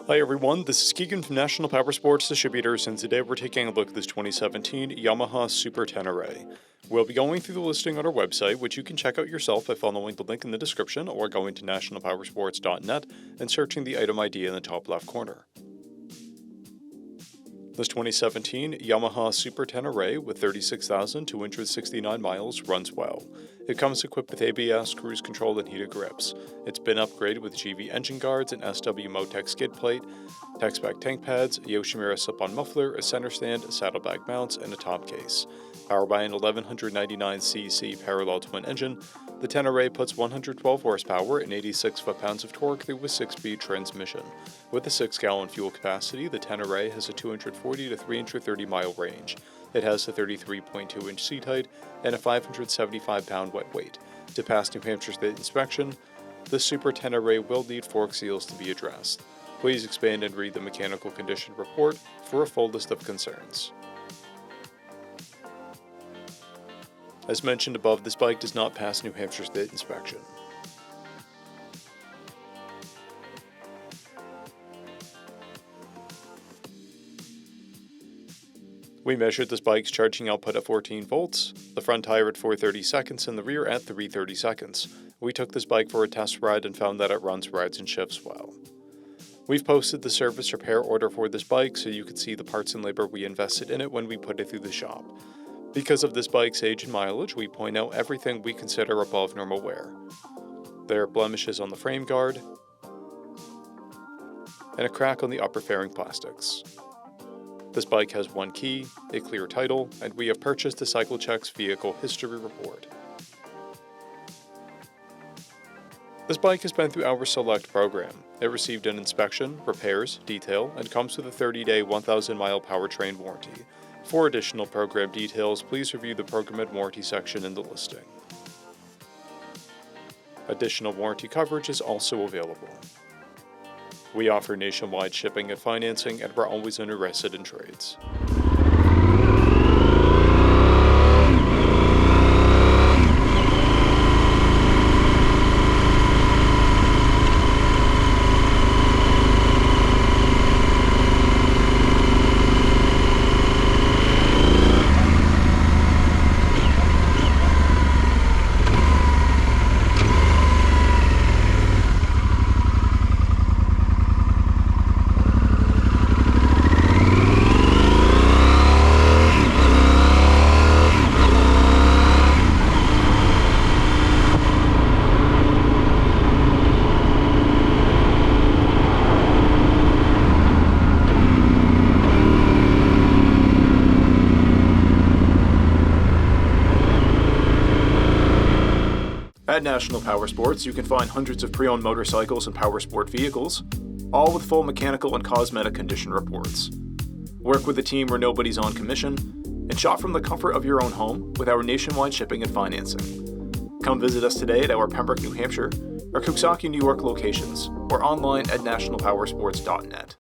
Hi everyone, this is Keegan from National Powersports Distributors, and today we're taking a look at this 2017 Yamaha Super TENERE. We'll be going through the listing on our website, which you can check out yourself by following the link in the description or going to nationalpowersports.net and searching the item ID in the top left corner. This 2017 Yamaha Super TENERE with 36,269 miles runs well. It comes equipped with ABS, cruise control, and heated grips. It's been upgraded with GV engine guards, an SW Motec skid plate, Tech-Spec tank pads, a Yoshimura slip-on muffler, a center stand, saddlebag mounts, and a top case. Powered by an 1199cc parallel twin engine, the TENERE puts 112 horsepower and 86 foot-pounds of torque through a 6-speed transmission. With a 6-gallon fuel capacity, the TENERE has a 240 to 330 mile range. It has a 33.2-inch seat height and a 575-pound wet weight. To pass New Hampshire State inspection, the Super TENERE will need fork seals to be addressed. Please expand and read the mechanical condition report for a full list of concerns. As mentioned above, this bike does not pass New Hampshire State inspection. We measured this bike's charging output at 14 volts, the front tire at 430 seconds, and the rear at 330 seconds. We took this bike for a test ride and found that it runs, rides, and shifts well. We've posted the service repair order for this bike so you can see the parts and labor we invested in it when we put it through the shop. Because of this bike's age and mileage, we point out everything we consider above normal wear. There are blemishes on the frame guard, and a crack on the upper fairing plastics. This bike has one key, a clear title, and we have purchased the CycleCheck's vehicle history report. This bike has been through our Select program. It received an inspection, repairs, detail, and comes with a 30-day 1,000-mile powertrain warranty. For additional program details, please review the program and warranty section in the listing. Additional warranty coverage is also available. We offer nationwide shipping and financing, and we're always interested in trades. At National Powersports, you can find hundreds of pre-owned motorcycles and powersport vehicles, all with full mechanical and cosmetic condition reports. Work with a team where nobody's on commission, and shop from the comfort of your own home with our nationwide shipping and financing. Come visit us today at our Pembroke, New Hampshire, or Coxsackie, New York locations, or online at nationalpowersports.net.